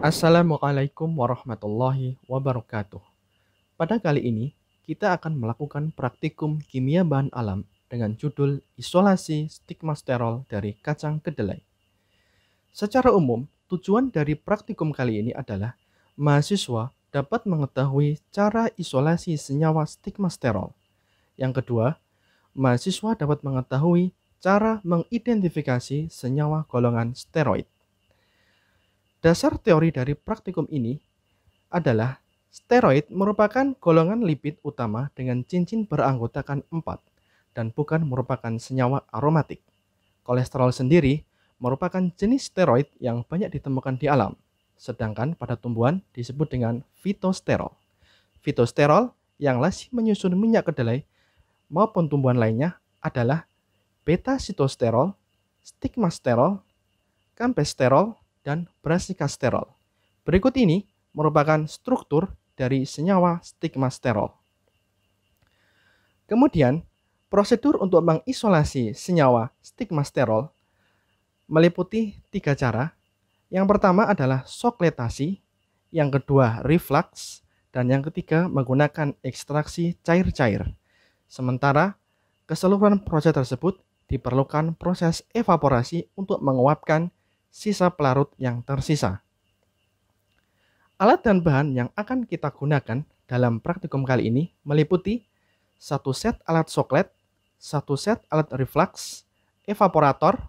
Assalamualaikum warahmatullahi wabarakatuh. Pada kali ini, kita akan melakukan praktikum kimia bahan alam dengan judul isolasi stigmasterol dari kacang kedelai. Secara umum, tujuan dari praktikum kali ini adalah mahasiswa dapat mengetahui cara isolasi senyawa stigmasterol. Yang kedua, mahasiswa dapat mengetahui cara mengidentifikasi senyawa golongan steroid. Dasar teori dari praktikum ini adalah steroid merupakan golongan lipid utama dengan cincin beranggotakan 4 dan bukan merupakan senyawa aromatik. Kolesterol sendiri merupakan jenis steroid yang banyak ditemukan di alam, sedangkan pada tumbuhan disebut dengan fitosterol. Fitosterol yang lazim menyusun minyak kedelai maupun tumbuhan lainnya adalah beta-sitosterol, stigmasterol, campesterol, dan brassikasterol. Berikut ini merupakan struktur dari senyawa stigmasterol. Kemudian, prosedur untuk mengisolasi senyawa stigmasterol meliputi 3 cara. Yang pertama adalah sokletasi, yang kedua reflux, dan yang ketiga menggunakan ekstraksi cair-cair. Sementara keseluruhan proses tersebut diperlukan proses evaporasi untuk menguapkan sisa pelarut yang tersisa. Alat dan bahan yang akan kita gunakan dalam praktikum kali ini meliputi 1 set alat soklet, 1 set alat reflux, evaporator,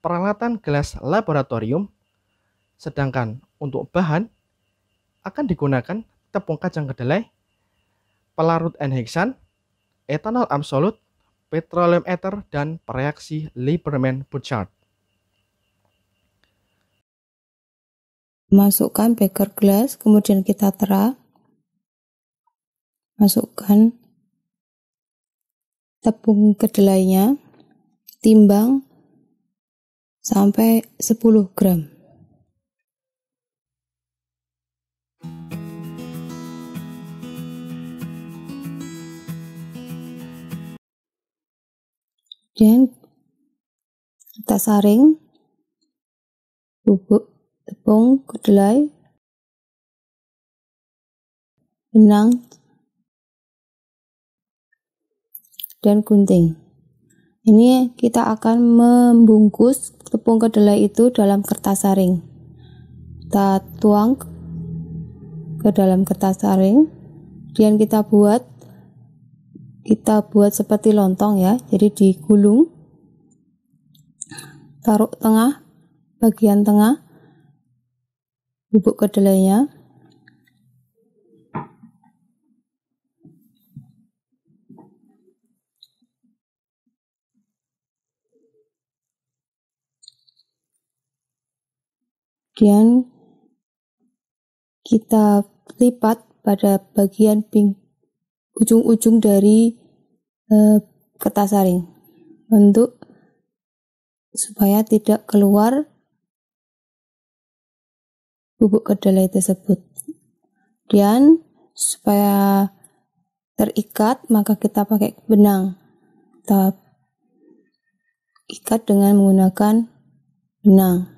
peralatan gelas laboratorium, sedangkan untuk bahan akan digunakan tepung kacang kedelai, pelarut N-heksan, etanol absolut, petroleum ether, dan reaksi Lieberman-Burchard. Masukkan beker gelas, kemudian kita tera. Masukkan tepung kedelainya, timbang sampai 10 gram. Dan kita saring bubuk tepung kedelai, benang, dan gunting. Ini kita akan membungkus tepung kedelai itu dalam kertas saring. Kita tuang ke dalam kertas saring, kemudian kita buat seperti lontong ya, jadi digulung, taruh tengah, bagian tengah bubuk kedelainya, kemudian kita lipat pada bagian ujung-ujung dari kertas saring untuk supaya tidak keluar bubuk kedelai tersebut. Dan supaya terikat, maka kita pakai benang. Kita ikat dengan menggunakan benang.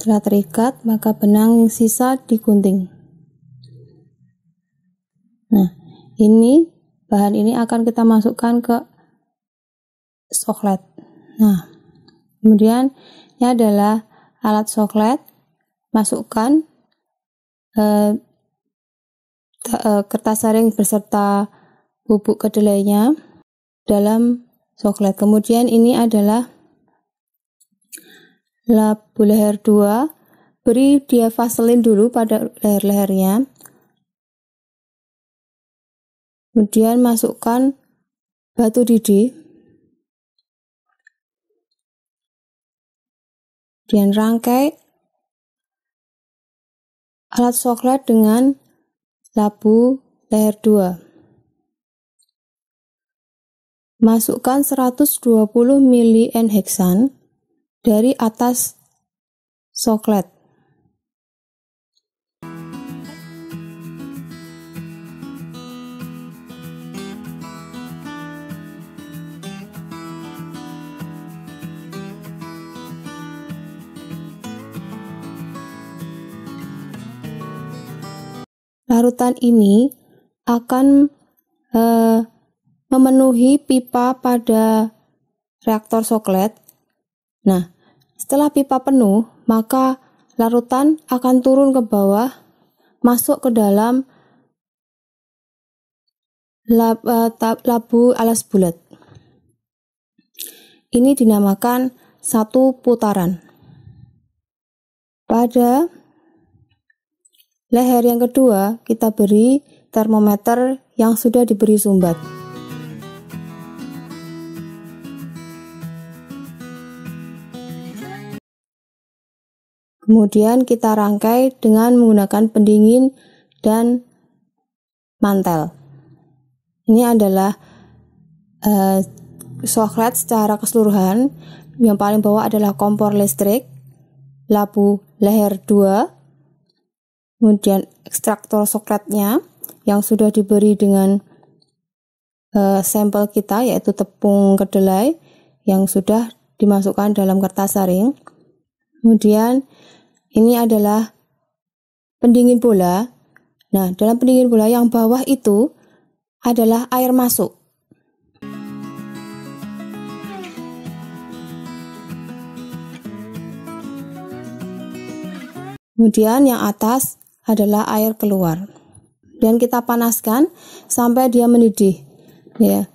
Setelah terikat, maka benang yang sisa digunting. Nah, bahan ini akan kita masukkan ke soklet. Nah, kemudian ini adalah alat soklet. Masukkan kertas saring beserta bubuk kedelainya dalam soklet. Kemudian ini adalah labu leher 2, beri dia vaselin dulu pada leher-lehernya, kemudian masukkan batu didih, kemudian rangkai alat soklet dengan labu leher 2. Masukkan 120 ml N-heksan dari atas soklet. larutan ini akan memenuhi pipa pada reaktor soklet. Nah, setelah pipa penuh, maka larutan akan turun ke bawah, masuk ke dalam labu alas bulat. Ini dinamakan satu putaran. Pada leher yang kedua, kita beri termometer yang sudah diberi sumbat. Kemudian kita rangkai dengan menggunakan pendingin dan mantel. Ini adalah soklet secara keseluruhan. Yang paling bawah adalah kompor listrik, labu leher 2, kemudian ekstraktor sokletnya yang sudah diberi dengan sampel kita, yaitu tepung kedelai yang sudah dimasukkan dalam kertas saring. Kemudian ini adalah pendingin bola. Nah, dalam pendingin bola yang bawah itu adalah air masuk. Kemudian yang atas adalah air keluar. Dan kita panaskan sampai dia mendidih. Ya.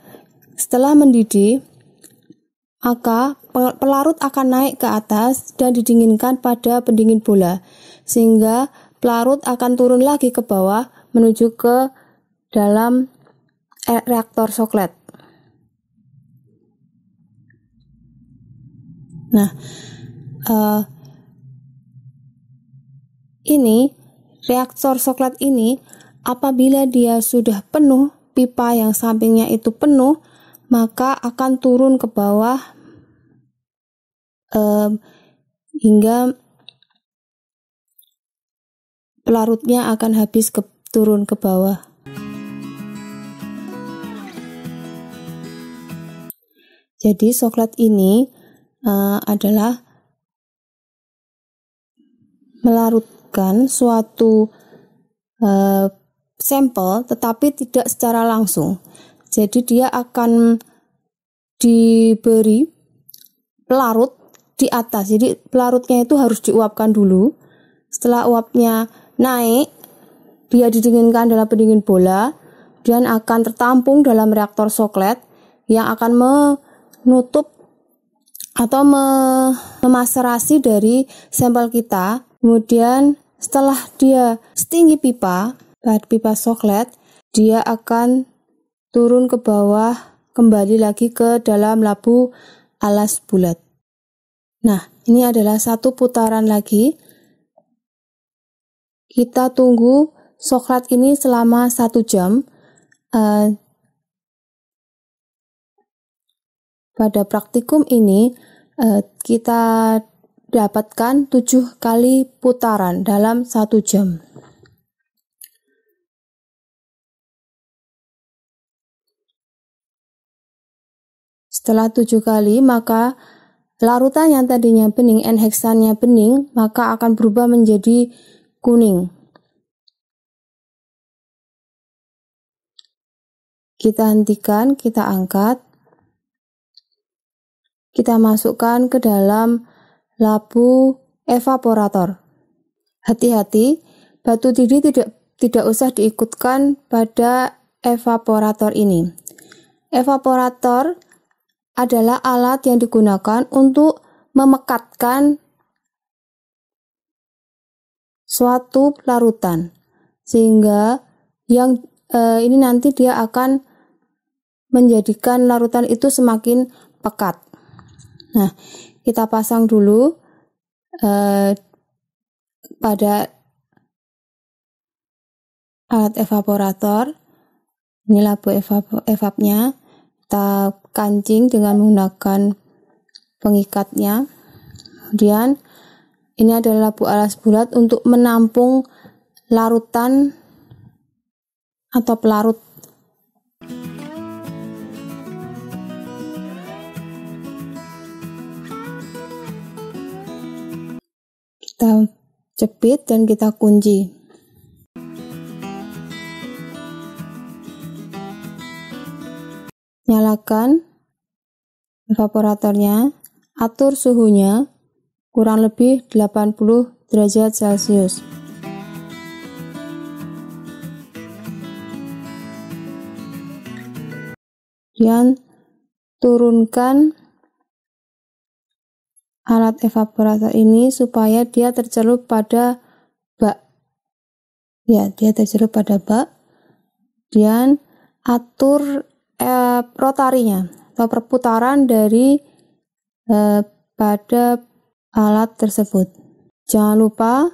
Setelah mendidih, maka pelarut akan naik ke atas dan didinginkan pada pendingin bola, sehingga pelarut akan turun lagi ke bawah menuju ke dalam reaktor soklet. Nah, ini reaktor soklet ini apabila dia sudah penuh, pipa yang sampingnya itu penuh, maka akan turun ke bawah hingga pelarutnya akan habis turun ke bawah. Jadi soklet ini adalah melarutkan suatu sampel, tetapi tidak secara langsung. Jadi dia akan diberi pelarut di atas. Jadi pelarutnya itu harus diuapkan dulu. Setelah uapnya naik, dia didinginkan dalam pendingin bola dan akan tertampung dalam reaktor soklet yang akan menutup atau memaserasi dari sampel kita. Kemudian setelah dia setinggi pipa soklet, dia akan turun ke bawah, kembali lagi ke dalam labu alas bulat. Nah, ini adalah satu putaran lagi. Kita tunggu soklet ini selama 1 jam. Pada praktikum ini kita dapatkan 7 kali putaran dalam 1 jam. Setelah 7 kali, maka larutan yang tadinya bening, N-heksannya bening, maka akan berubah menjadi kuning. Kita hentikan, kita angkat. Kita masukkan ke dalam labu evaporator. Hati-hati, batu didi tidak usah diikutkan pada evaporator ini. Evaporator adalah alat yang digunakan untuk memekatkan suatu larutan, sehingga yang ini nanti dia akan menjadikan larutan itu semakin pekat. Nah, kita pasang dulu pada alat evaporator. Ini labu evapnya. Kita kancing dengan menggunakan pengikatnya. Kemudian ini adalah labu alas bulat untuk menampung larutan atau pelarut. Kita jepit dan kita kunci. Nyalakan evaporatornya, atur suhunya kurang lebih 80 derajat Celcius. Kemudian turunkan alat evaporator ini supaya dia tercelup pada bak. Ya, dia tercelup pada bak. Kemudian atur rotarinya atau perputaran dari pada alat tersebut. Jangan lupa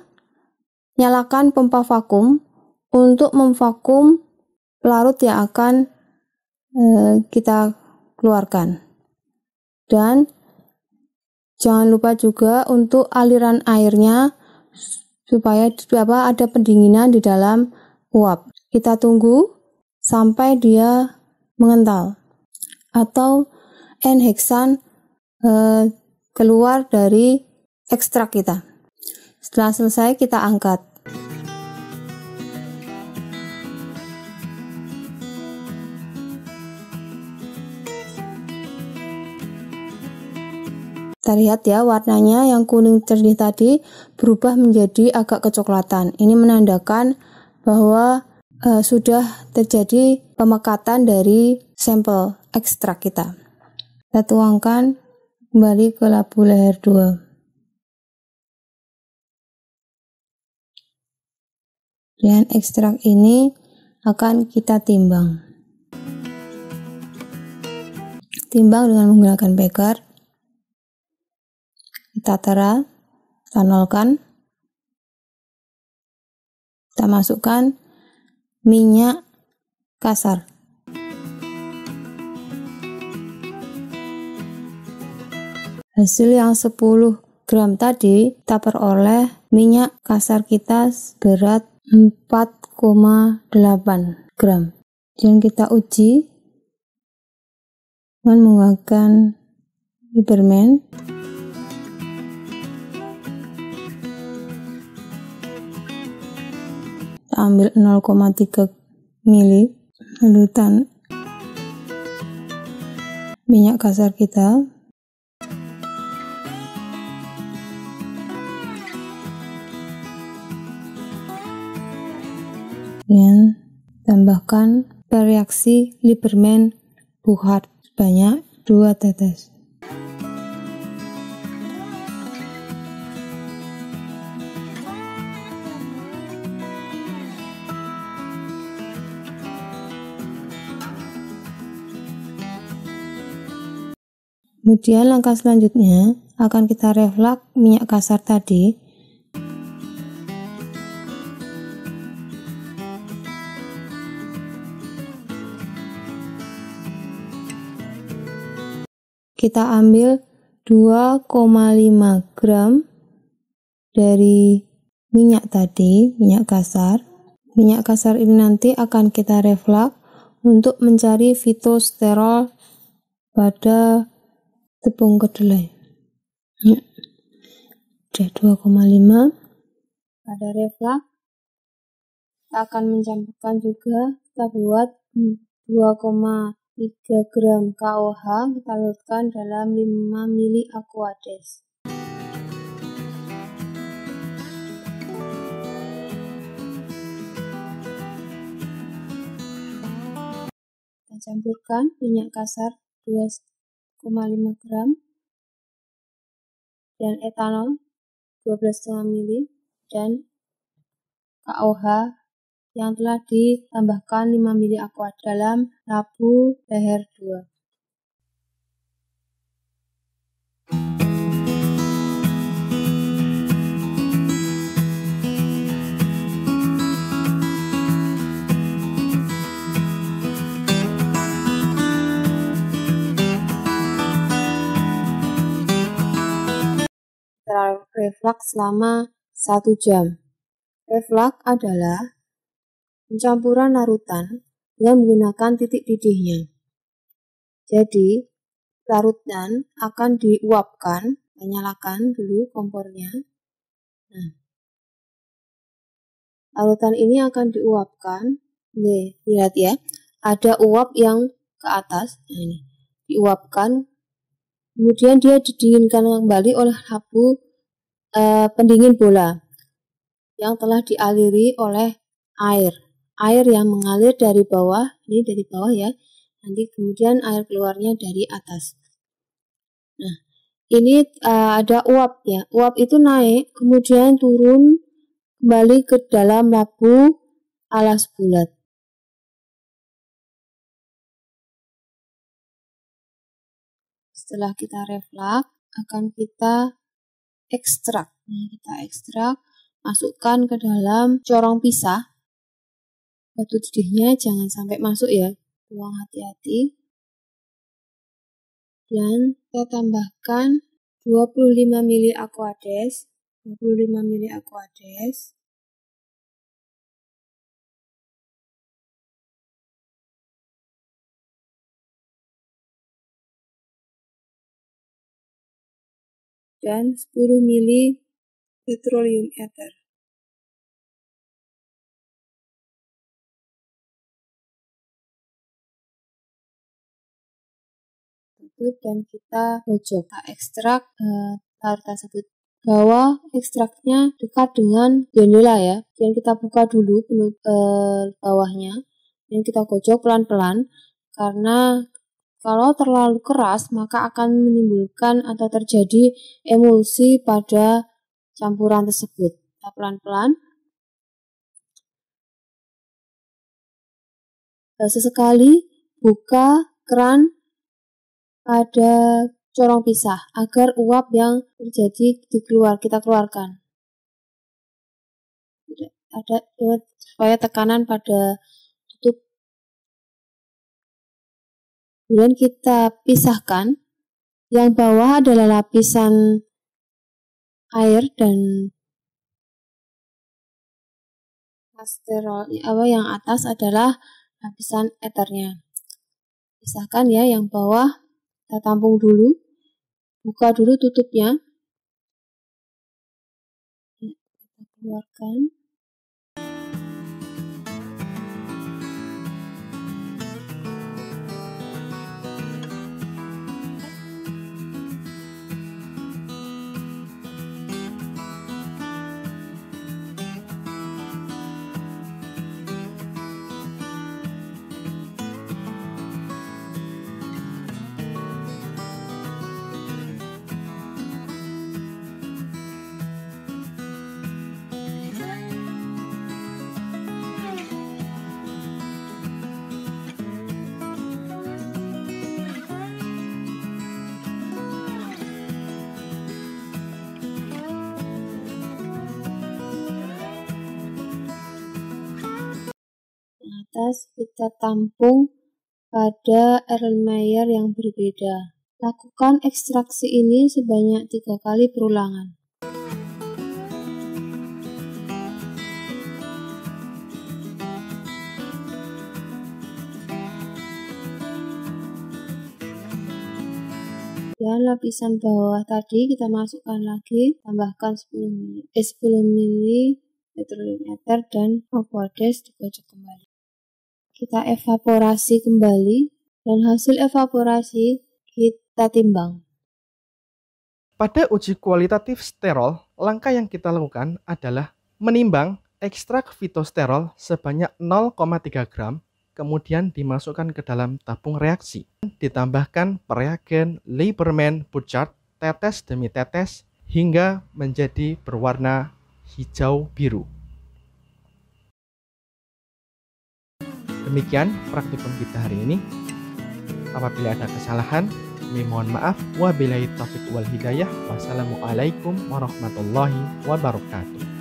nyalakan pompa vakum untuk memvakum larut yang akan kita keluarkan. Dan jangan lupa juga untuk aliran airnya supaya ada pendinginan di dalam uap. Kita tunggu sampai dia mengental atau N-heksan keluar dari ekstrak kita. Setelah selesai kita angkat. Kita lihat ya, warnanya yang kuning jernih tadi berubah menjadi agak kecoklatan. Ini menandakan bahwa sudah terjadi pemekatan dari sampel ekstrak kita. Kita tuangkan kembali ke labu leher 2. Dan ekstrak ini akan kita timbang. Timbang dengan menggunakan beker. Kita tera, kita nolkan. Kita masukkan minyak kasar. Hasil yang 10 gram tadi kita peroleh minyak kasar kita berat 4,8 gram. Dan kita uji dengan menggunakan Liberman. Kita ambil 0,3 mili larutan minyak kasar kita. Dan tambahkan reaksi Liberman Buchard sebanyak 2 tetes. Kemudian langkah selanjutnya akan kita reflux minyak kasar tadi. Kita ambil 2,5 gram dari minyak tadi, minyak kasar. Minyak kasar ini nanti akan kita reflux untuk mencari fitosterol pada tepung kedelai. Udah 2,5. Pada reflux kita akan mencampurkan juga, kita buat 2,3 gram KOH, kita larutkan dalam 5 mili Aquades. Kita campurkan minyak kasar 2,5 gram dan etanol 12,5 mili dan KOH yang telah ditambahkan 5 mili Aqua dalam labu leher 2. Reflux selama 1 jam. Reflux adalah pencampuran larutan dengan menggunakan titik didihnya. Jadi, larutan akan diuapkan, nyalakan dulu kompornya. Nah, larutan ini akan diuapkan. Nih, lihat ya, ada uap yang ke atas. Nah, ini diuapkan, kemudian dia didinginkan kembali oleh lampu pendingin bola yang telah dialiri oleh air yang mengalir dari bawah, ini dari bawah ya, nanti kemudian air keluarnya dari atas. Nah, ini ada uap ya, uap itu naik kemudian turun kembali ke dalam lampu alas bulat. Setelah kita reflux, akan kita ekstrak. Kita ekstrak, masukkan ke dalam corong pisah. Batu didihnya jangan sampai masuk ya, buang hati-hati. Dan kita tambahkan 25 ml Aquades, 25 ml Aquades. Dan 10 ml petroleum ether. Tutup dan kita gojok. Kita ekstrak air tersebut. Bawah ekstraknya dekat dengan jendela ya. Dan kita buka dulu bawahnya. Dan kita gojok pelan-pelan karena kalau terlalu keras maka akan menimbulkan atau terjadi emulsi pada campuran tersebut. Kita pelan-pelan. Sesekali buka keran pada corong pisah agar uap yang terjadi kita keluarkan. Tidak ada supaya tekanan pada tutup. Kemudian kita pisahkan. Yang bawah adalah lapisan air dan yang atas adalah lapisan ethernya. Pisahkan ya, yang bawah kita tampung dulu, buka dulu tutupnya, kita keluarkan. Atas kita tampung pada Erlenmeyer yang berbeda. Lakukan ekstraksi ini sebanyak 3 kali perulangan. Dan lapisan bawah tadi kita masukkan lagi, tambahkan 10 ml petroleum ether dan Aquades digocok kembali. Kita evaporasi kembali dan hasil evaporasi kita timbang. Pada uji kualitatif sterol, langkah yang kita lakukan adalah menimbang ekstrak fitosterol sebanyak 0,3 gram, kemudian dimasukkan ke dalam tabung reaksi. Ditambahkan reagen Lieberman-Burchard tetes demi tetes hingga menjadi berwarna hijau biru. Demikian praktikum kita hari ini. Apabila ada kesalahan, mohon maaf. Wabillahi taufiq wal hidayah. Wassalamualaikum warahmatullahi wabarakatuh.